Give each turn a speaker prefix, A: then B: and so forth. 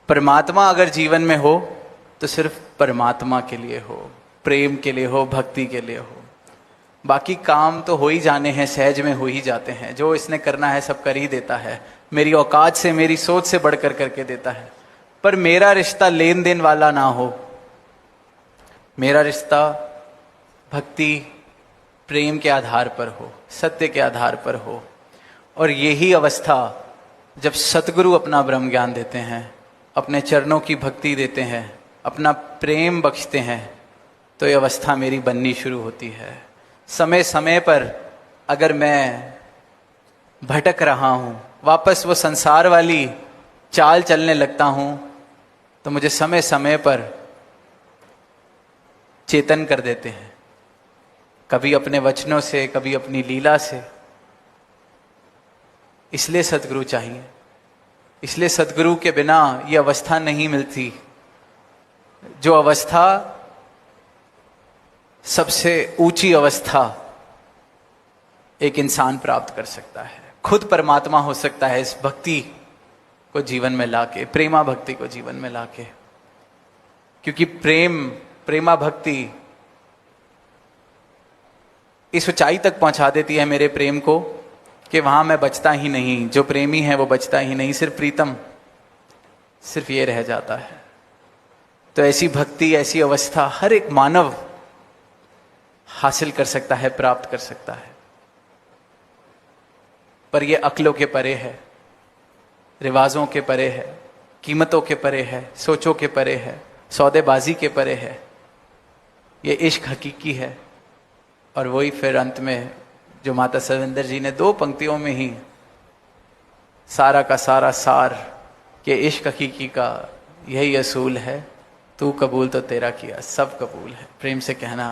A: परमात्मा अगर जीवन में हो तो सिर्फ परमात्मा के लिए हो, प्रेम के लिए हो, भक्ति के लिए हो। बाकी काम तो हो ही जाने हैं, सहज में हो ही जाते हैं। जो इसने करना है सब कर ही देता है, मेरी औकात से, मेरी सोच से बढ़कर करके देता है। पर मेरा रिश्ता लेन देन वाला ना हो, मेरा रिश्ता भक्ति प्रेम के आधार पर हो, सत्य के आधार पर हो। और यही अवस्था जब सतगुरु अपना ब्रह्म ज्ञान देते हैं, अपने चरणों की भक्ति देते हैं, अपना प्रेम बख्शते हैं, तो ये अवस्था मेरी बननी शुरू होती है। समय समय पर अगर मैं भटक रहा हूं, वापस वो संसार वाली चाल चलने लगता हूं, तो मुझे समय समय पर चेतन कर देते हैं, कभी अपने वचनों से, कभी अपनी लीला से। इसलिए सतगुरु चाहिए, इसलिए सतगुरु के बिना ये अवस्था नहीं मिलती, जो अवस्था सबसे ऊंची अवस्था एक इंसान प्राप्त कर सकता है। खुद परमात्मा हो सकता है इस भक्ति को जीवन में लाके, प्रेमा भक्ति को जीवन में लाके। क्योंकि प्रेमा भक्ति इस ऊंचाई तक पहुंचा देती है मेरे प्रेम को कि वहां मैं बचता ही नहीं, जो प्रेमी है वो बचता ही नहीं, सिर्फ प्रीतम, सिर्फ ये रह जाता है। तो ऐसी भक्ति, ऐसी अवस्था हर एक मानव हासिल कर सकता है, प्राप्त कर सकता है। पर यह अक्लों के परे है, रिवाजों के परे है, कीमतों के परे है, सोचों के परे है, सौदेबाजी के परे है। ये इश्क हकीकी है। और वही फिर अंत में जो माता सविंदर जी ने 2 पंक्तियों में ही सारा का सारा सार कि इश्क हकीकी का यही असूल है, तू कबूल तो तेरा किया सब कबूल है। प्रेम से कहना